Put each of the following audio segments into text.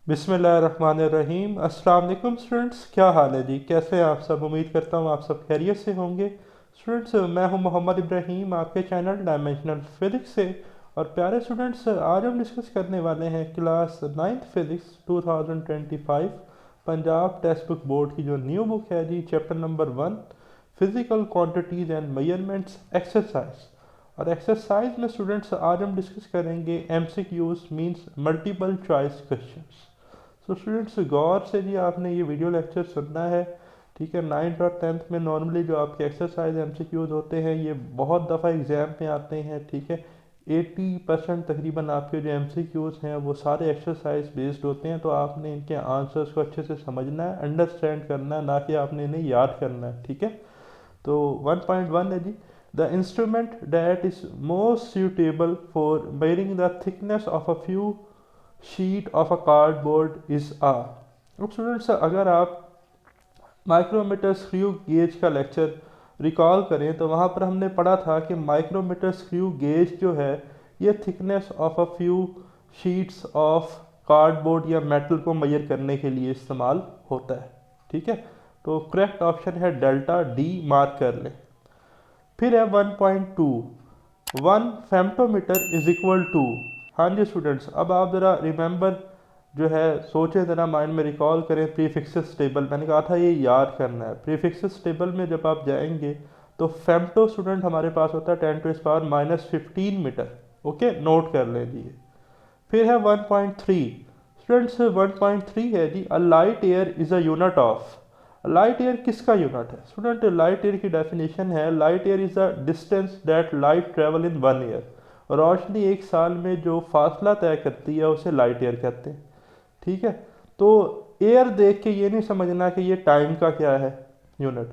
बिस्मिल्लाहिर्रहमानिर्रहीम। अस्सलाम वालेकुम स्टूडेंट्स, क्या हाल है जी? कैसे हैं आप सब? उम्मीद करता हूँ आप सब खैरियत से होंगे। स्टूडेंट्स, मैं हूँ मोहम्मद इब्राहीम, आपके चैनल डायमेंशनल फिज़िक्स से। और प्यारे स्टूडेंट्स, आज हम डिस्कस करने वाले हैं class 9th physics 2025 Punjab text book board की जो न्यू बुक है जी, chapter number 1, physical quantities and measurements exercise. और एक्सरसाइज में स्टूडेंट्स आज हम डिस्कस करेंगे MCQs means multiple choice questions. So students, गौर से जी आपने ये वीडियो लेक्चर सुनना है। ठीक है, 9th और 10th में नॉर्मली जो आपके एक्सरसाइज एमसीक्यूज होते हैं ये बहुत दफ़ा एग्ज़ाम में आते हैं। ठीक है, 80% तकरीबन आपके जो एमसीक्यूज हैं वो सारे एक्सरसाइज बेस्ड होते हैं। तो आपने इनके आंसर्स को अच्छे से समझना है, अंडरस्टैंड करना है, ना कि आपने इन्हें याद करना है। ठीक है, तो 1.1 है जी, the instrument that is most suitable for measuring the thickness of a few sheet of a cardboard is आ। अब स्टूडेंट्स, अगर आप माइक्रोमीटर स्क्रू गेज का लेक्चर रिकॉल करें तो वहाँ पर हमने पढ़ा था कि माइक्रोमीटर स्क्रू गेज जो है ये thickness of a few sheets of cardboard या मेटल को मेजर करने के लिए इस्तेमाल होता है। ठीक है, तो करेक्ट ऑप्शन है डेल्टा डी, मार्क कर लें। फिर है 1.2, 1 फेम्टोमीटर इज इक्वल टू। हाँ जी स्टूडेंट्स, अब आप ज़रा रिमेंबर जो है सोचें, ज़रा माइंड में रिकॉल करें प्रीफिक्सेस टेबल। मैंने कहा था ये याद करना है। प्रीफिक्सेस टेबल में जब आप जाएंगे तो फेम्टो स्टूडेंट हमारे पास होता है 10⁻⁻15 मीटर। ओके, नोट कर लीजिए। फिर है 1.3 स्टूडेंट्स, 1.3 है जी, a light year is a unit of. Light year किसका यूनिट है स्टूडेंट? लाइट ईयर की डेफिनेशन है, light year is a distance that light travel in 1 year. रोशनी एक साल में जो फासला तय करती है उसे लाइट ईयर कहते हैं। ठीक है, तो एयर देख के ये नहीं समझना कि ये टाइम का क्या है unit.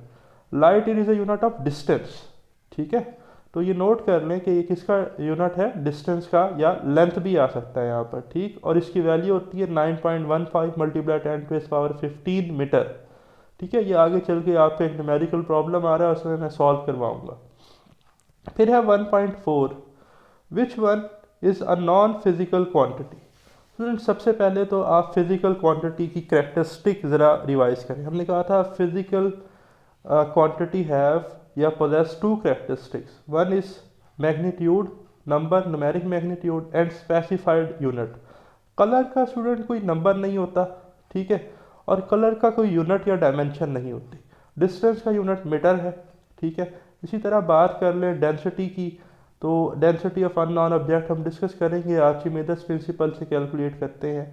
Light year is a unit of distance. ठीक है, तो ये नोट कर लें कि ये किसका यूनिट है, डिस्टेंस का, या लेंथ भी आ सकता है यहाँ पर। ठीक, और इसकी वैल्यू होती है 9.15 मल्टीप्लाई 10⁻15 मीटर। ठीक है, ये आगे चल के आप पे एक न्यूमेरिकल प्रॉब्लम आ रहा है, उसमें मैं सॉल्व करवाऊंगा। फिर है 1.4, which one is a non physical quantity. Student, सबसे पहले तो आप फिजिकल क्वांटिटी की करेक्टरिस्टिक ज़रा रिवाइज करें। हमने कहा था फिजिकल क्वांटिटी हैव या possess two characteristics, one is magnitude, number, numeric magnitude, and specified unit. Colour का स्टूडेंट कोई नंबर नहीं होता। ठीक है, और कलर का कोई यूनिट या डायमेंशन नहीं होती। डिस्टेंस का यूनिट मीटर है। ठीक है, इसी तरह बात कर लें डेंसिटी की, तो डेंसिटी ऑफ अननोन ऑब्जेक्ट हम डिस्कस करेंगे, आर्चिमेडस प्रिंसिपल से कैलकुलेट करते हैं।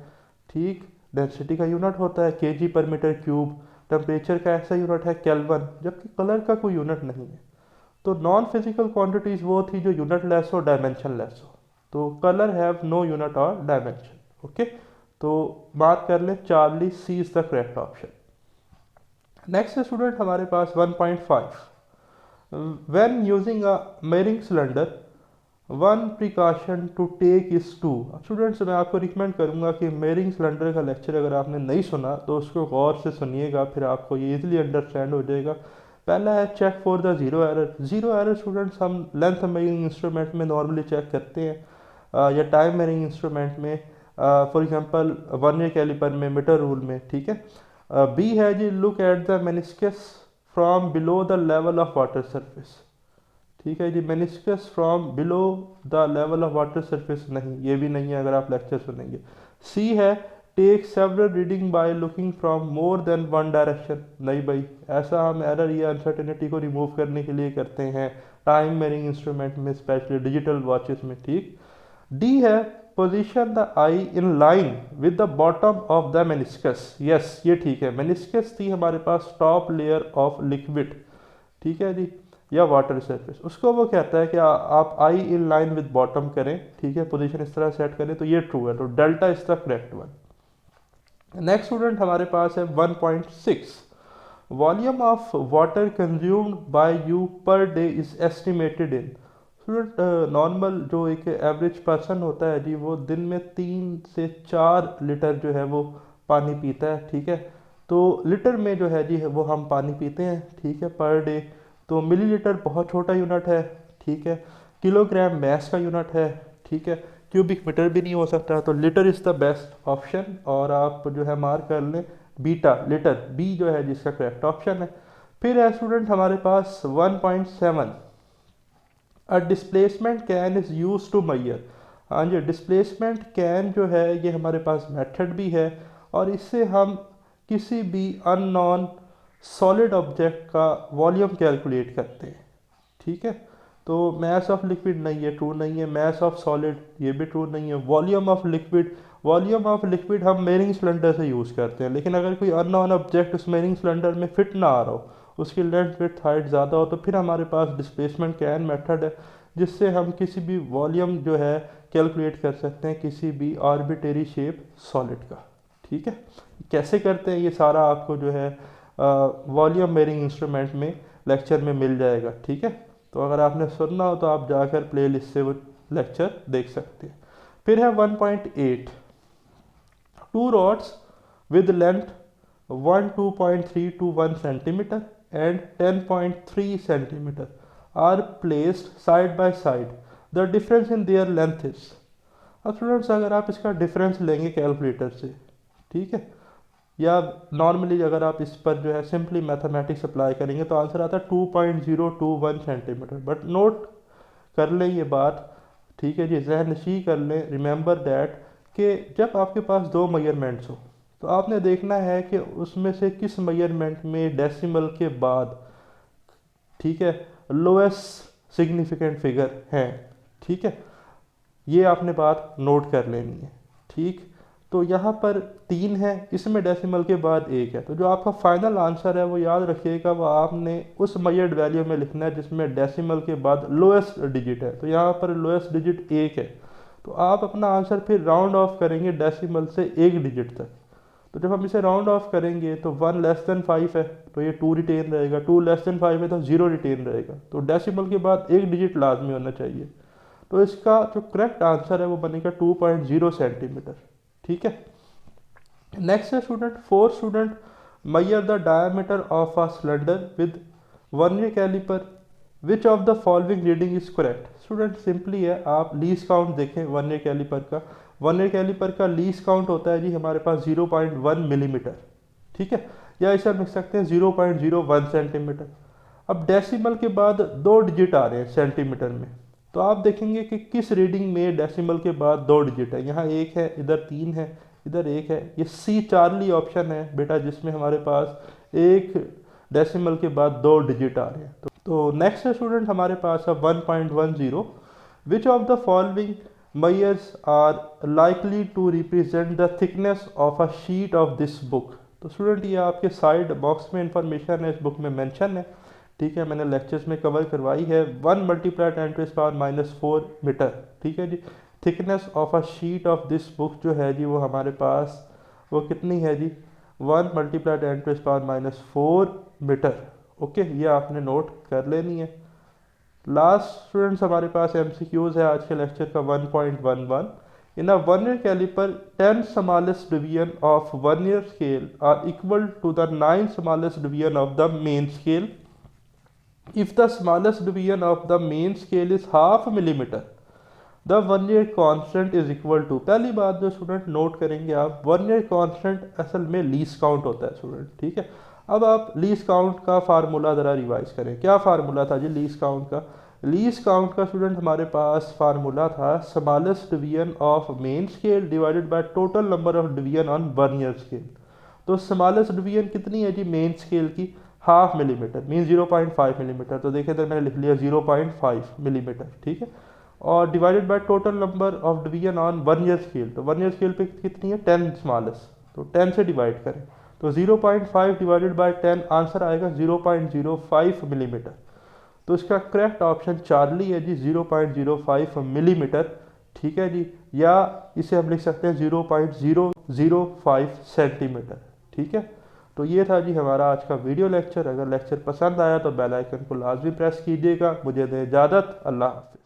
ठीक, डेंसिटी का यूनिट होता है केजी पर मीटर क्यूब। टेम्परेचर का ऐसा यूनिट है केल्विन, जबकि कलर का कोई यूनिट नहीं है। तो नॉन फिजिकल क्वांटिटीज वो थी जो यूनिट लेस हो, डायमेंशन लेस हो। तो कलर हैव नो यूनिट और डायमेंशन। ओके, तो बात कर ले 40, C is the correct option. Next student हमारे पास 1.5, when using a measuring cylinder one precaution to take is to. Students, मैं आपको रिकमेंड करूंगा कि मेयरिंग सिलेंडर का लेक्चर अगर आपने नहीं सुना तो उसको गौर से सुनिएगा, फिर आपको ये इजीली अंडरस्टैंड हो जाएगा। पहला है check for the zero error. Zero error students हम लेंथ मेयरिंग इंस्ट्रूमेंट में नॉर्मली चेक करते हैं, या टाइम मेयरिंग इंस्ट्रूमेंट में, फॉर एग्जांपल वर्नियर कैलिपर में, मीटर रूल में। ठीक है, बी है जी, look at the meniscus from below the level of water surface. ठीक है जी, meniscus from below the level of water surface, नहीं, ये भी नहीं है अगर आप लेक्चर सुनेंगे। सी है, take several reading by looking from more than one direction, नहीं भाई, ऐसा हम एरर या अनसर्टेनिटी को रिमूव करने के लिए करते हैं टाइम मेयरिंग इंस्ट्रूमेंट में, स्पेशली डिजिटल वॉचेस में। ठीक, डी है, position the I in line with the bottom of the meniscus. Yes, ये ठीक है, मेनिस्कस थी हमारे पास टॉप लेयर ऑफ लिक्विड। ठीक है जी, या वाटर सरफेस, उसको वो कहता है कि आप आई इन लाइन विद बॉटम करें। ठीक है, पोजीशन इस तरह सेट करें, तो ये ट्रू है, तो delta is the correct one. Next student हमारे पास है 1.6, volume of water consumed by you per day is estimated in. Student, normal जो एक एवरेज पर्सन होता है जी, वो दिन में 3 से 4 लीटर जो है वो पानी पीता है। ठीक है, तो लीटर में जो है जी वो हम पानी पीते हैं। ठीक है, पर डे। तो मिलीलीटर बहुत छोटा यूनिट है। ठीक है, किलोग्राम मैस का यूनिट है। ठीक है, क्यूबिक मीटर भी नहीं हो सकता, तो litre is the best option, और आप जो है मार्क कर लें बीटा, लीटर बी जो है जिसका करेक्ट ऑप्शन है। फिर है स्टूडेंट हमारे पास 1.7, a displacement can is use to measure. हाँ जी, डिस्प्लेसमेंट कैन जो है ये हमारे पास मेथड भी है, और इससे हम किसी भी अननोन सॉलिड ऑब्जेक्ट का वॉल्यूम कैलकुलेट करते हैं। ठीक है, तो मास ऑफ लिक्विड नहीं है, ट्रू नहीं है, मास ऑफ सॉलिड ये भी ट्रू नहीं है, volume of liquid, volume of liquid हम मेरिंग सिलेंडर से यूज़ करते हैं, लेकिन अगर कोई अननोन ऑब्जेक्ट उस मेरिंग सिलेंडर में फिट ना आ रहा हो, उसकी लेंथ विड्थ हाइट ज़्यादा हो, तो फिर हमारे पास डिस्प्लेसमेंट कैन मेथड है, जिससे हम किसी भी वॉल्यूम जो है कैलकुलेट कर सकते हैं किसी भी आर्बिट्रेरी शेप सॉलिड का। ठीक है, कैसे करते हैं ये सारा आपको जो है वॉल्यूम मेरिंग इंस्ट्रूमेंट में लेक्चर में मिल जाएगा। ठीक है, तो अगर आपने सुनना हो तो आप जाकर प्ले लिस्ट से वो लेक्चर देख सकते हैं। फिर है 1.8, two rods with length 2.3 to 1 centimeter and 10.3 centimeter are placed side by side. The difference in their length is। अब स्टूडेंट्स अगर आप इसका डिफरेंस लेंगे कैलकुलेटर से, ठीक है, या नॉर्मली अगर आप इस पर जो है सिंपली मैथमेटिक्स अप्लाई करेंगे तो आंसर आता है 2.021 सेंटीमीटर। बट नोट कर लें ये बात, ठीक है जी, जहन नशी कर लें, रिमेंबर दैट कि जब आपके पास दो मेजरमेंट्स हो तो आपने देखना है कि उसमें से किस मेजरमेंट में डेसिमल के बाद, ठीक है, लोएस्ट सिग्निफिकेंट फिगर है। ठीक है, ये आपने बात नोट कर लेनी है। ठीक, तो यहाँ पर 3 है, इसमें डेसिमल के बाद 1 है, तो जो आपका फाइनल आंसर है वो याद रखिएगा, वो आपने उस मेजर्ड वैल्यू में लिखना है जिसमें डेसिमल के बाद लोएस्ट डिजिट है। तो यहाँ पर लोएस्ट डिजिट 1 है, तो आप अपना आंसर फिर राउंड ऑफ करेंगे डेसिमल से 1 डिजिट तक। तो जब हम इसे राउंड ऑफ करेंगे तो 1 लेस देन 5 है तो ये 2 रिटेन रहेगा, 2 लेस देन 5 है तो 0 रिटेन रहेगा, तो डेसिमल के बाद 1 डिजिट लाजमी होना चाहिए। तो इसका जो करेक्ट आंसर है वो बनेगा 2.0 सेंटीमीटर। ठीक है, नेक्स्ट है student 4 student measure the diameter of a cylinder with vernier caliper, which of the following reading is correct। Student simply है, आप लीस्ट काउंट देखें वर्नियर कैलिपर का, वर्नियर कैलिपर का लीस्ट काउंट होता है जी हमारे पास 0.1 मिलीमीटर। ठीक है, या इसे हम लिख सकते हैं 0.01 सेंटीमीटर। अब डेसिमल के बाद 2 डिजिट आ रहे हैं सेंटीमीटर में, तो आप देखेंगे कि किस रीडिंग में डेसिमल के बाद 2 डिजिट है। यहाँ 1 है, इधर 3 है, इधर 1 है, ये सी चार्ली ऑप्शन है बेटा जिसमें हमारे पास एक डेसिमल के बाद 2 डिजिट आ रहे हैं। तो नेक्स्ट है स्टूडेंट हमारे पास है 1.10, which of the following measures are likely to represent the thickness of a sheet of this book. तो स्टूडेंट ये आपके साइड बॉक्स में इंफॉर्मेशन है, इस बुक में मेंशन है। ठीक है, मैंने लेक्चर्स में कवर करवाई है। 1 × 10⁻⁴ मीटर। ठीक है जी, thickness of a sheet of this book जो है जी वो हमारे पास वो कितनी है जी 1 × 10⁻⁴ मीटर। ओके, ये आपने नोट कर लेनी है। लास्ट स्टूडेंट्स हमारे पास MCQs है आज के लेक्चर का 1.11, इन अ vernier caliper 10 smallest division of vernier scale are equal to the 9 smallest division of the main scale if the smallest division of the main scale is half millimeter the vernier constant is equal to. पहली बात जो student note करेंगे आप, vernier constant असल में least count होता है student. ठीक है, अब आप लीस्ट काउंट का फार्मूला ज़रा रिवाइज करें। क्या फार्मूला था जी लीस्ट काउंट का? लीस्ट काउंट का स्टूडेंट हमारे पास फार्मूला था smallest division of main scale divided by total number of division on vernier scale. तो स्मॉलेस्ट डिवीजन कितनी है जी मेन स्केल की? Half millimetre, mean 0.5 millimetre. तो देखिए तो मैंने लिख लिया 0.5 मिलीमीटर। ठीक है, और divided by total number of division on vernier scale. तो वर्नियर स्केल पे कितनी है 10 स्मॉलेस्ट, तो 10 से डिवाइड करें तो 0.5 डिवाइडेड बाय 10 आंसर आएगा 0.05 मिलीमीटर। तो इसका करेक्ट ऑप्शन चार्ली है जी 0.05 मिलीमीटर। ठीक है जी, या इसे हम लिख सकते हैं 0.005 सेंटीमीटर। ठीक है, तो ये था जी हमारा आज का वीडियो लेक्चर। अगर लेक्चर पसंद आया तो बेल आइकन को लाजमी प्रेस कीजिएगा। मुझे दें इजाज़त, अल्लाह हाफ़िज़।